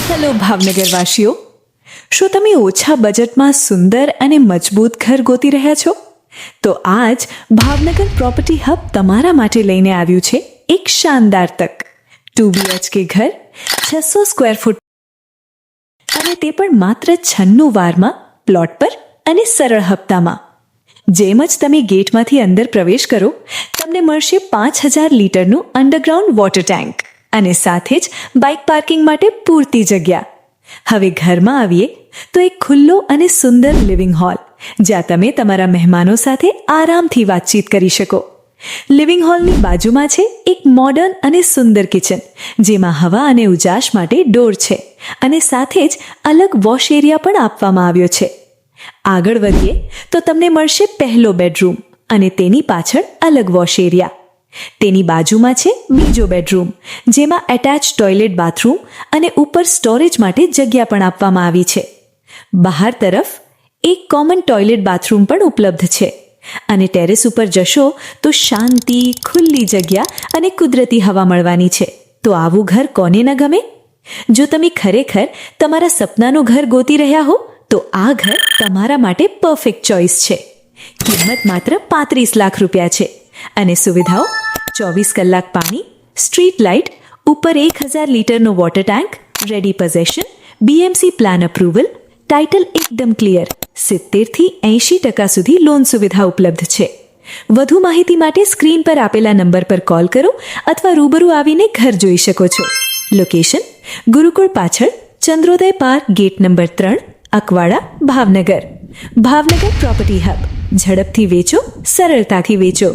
Hello ભાવનગરવાસીઓ, શું તમે ઓછા બજેટમાં સુંદર અને મજબૂત ઘર ગોતી રહ્યા છો? તો આજ ભાવનગર પ્રોપર્ટી હબ તમારા માટે લઈને આવ્યું છે એક શાનદાર તક. 2 BHK ઘર, 600 સ્ક્વેર ફૂટ અને તે પણ માત્ર 96 વારમાં, પ્લોટ પર અને સરળ હપ્તામાં. જેમ જ તમે ગેટમાંથી અંદર પ્રવેશ કરો, તમને મળશે 5000 લીટરનું અંડરગ્રાઉન્ડ વોટર ટેન્ક અને સાથે જ બાઇક પાર્કિંગ માટે પૂરતી જગ્યા. હવે ઘરમાં આવીએ તો એક ખુલ્લો અને સુંદર લિવિંગ હોલ, જ્યાં તમે તમારા મહેમાનો સાથે આરામથી વાતચીત કરી શકો. લિવિંગ હોલની બાજુમાં છે એક મોડર્ન અને સુંદર કિચન, જેમાં હવા અને ઉજાસ માટે ડોર છે અને સાથે જ અલગ વોશ એરિયા પણ આપવામાં આવ્યો છે. આગળ વધીએ તો તમને મળશે પહેલો બેડરૂમ અને તેની પાછળ અલગ વોશ એરિયા. તેની બાજુમાં છે બીજો બેડરૂમ, જેમાં એટેચ ટોયલેટ બાથરૂમ અને ઉપર સ્ટોરેજ માટે જગ્યા પણ આપવામાં આવી છે. બહાર તરફ એક કોમન ટોયલેટ બાથરૂમ પણ ઉપલબ્ધ છે અને ટેરેસ ઉપર જશો તો શાંતિ, ખુલ્લી જગ્યા અને કુદરતી હવા મળવાની છે. તો આવું ઘર કોને ન ગમે? જો તમે ખરેખર તમારા સપનાનું ઘર ગોતી રહ્યા હો તો આ ઘર તમારા માટે પરફેક્ટ ચોઇસ છે. કિંમત માત્ર 35 લાખ રૂપિયા છે અને સુવિધાઓ 24 કલાક પાણી, સ્ટ્રીટ લાઇટ, ઉપર 1000 લીટરનો water tank, ready possession, BMC plan approval, title એકદમ ક્લિયર, 70 થી 80% સુધી લોન સુવિધા ઉપલબ્ધ છે. વધુ માહિતી માટે સ્ક્રીન પર આપેલા નંબર પર કોલ કરો અથવા રૂબરૂ આવીને ઘર જોઈ શકો છો. લોકેશન: ગુરુકુળ પાછળ, Chandrodaya park, gate number 3, Akwada, Bhavnagar. Bhavnagar property hub. ઝડપથી વેચો, સરળતાથી વેચો.